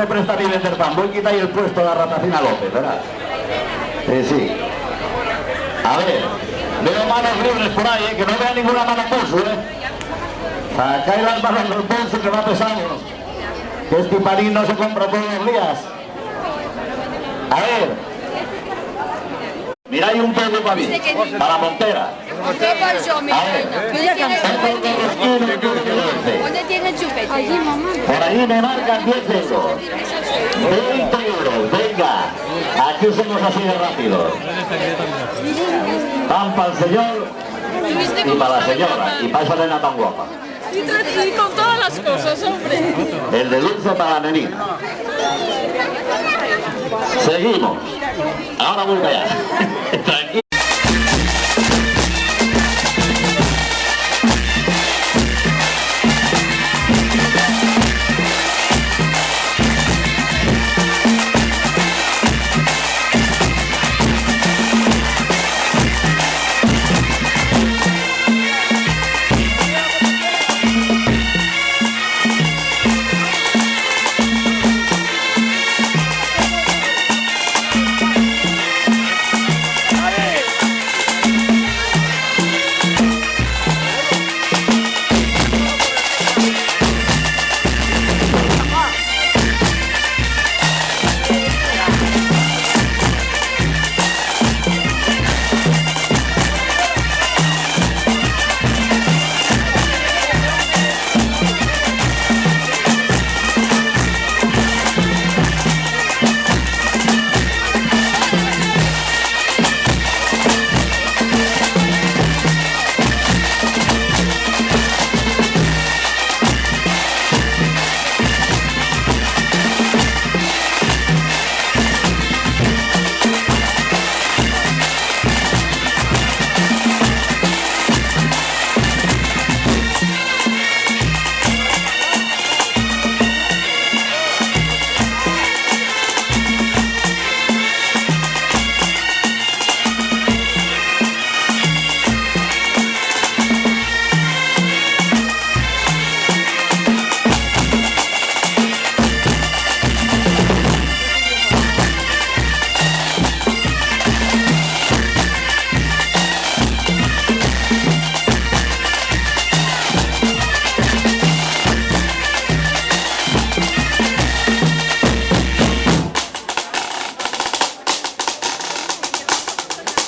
me presta a mí vender pan. Voy a quitar el puesto a la Ratacina López, ¿verdad? Sí. A ver, veo manos libres por ahí, que no vea ninguna mano pulso, Sacáis las manos del bolso que va pesado. Que este parín no se compra todos los días. A ver. Miráis un poco para mí, para Montera. A ver. ¿Dónde tiene el chupete? Allí, mamá. Por ahí me marcan 10 euros. 20 euros, venga. Aquí somos así de rápidos. Pan para el señor y para la señora. Y para esa nena tan guapa. Y con todas las cosas, hombre. El de dulce para la nenita. Seguimos. Ahora vuelve allá. Tranquilo.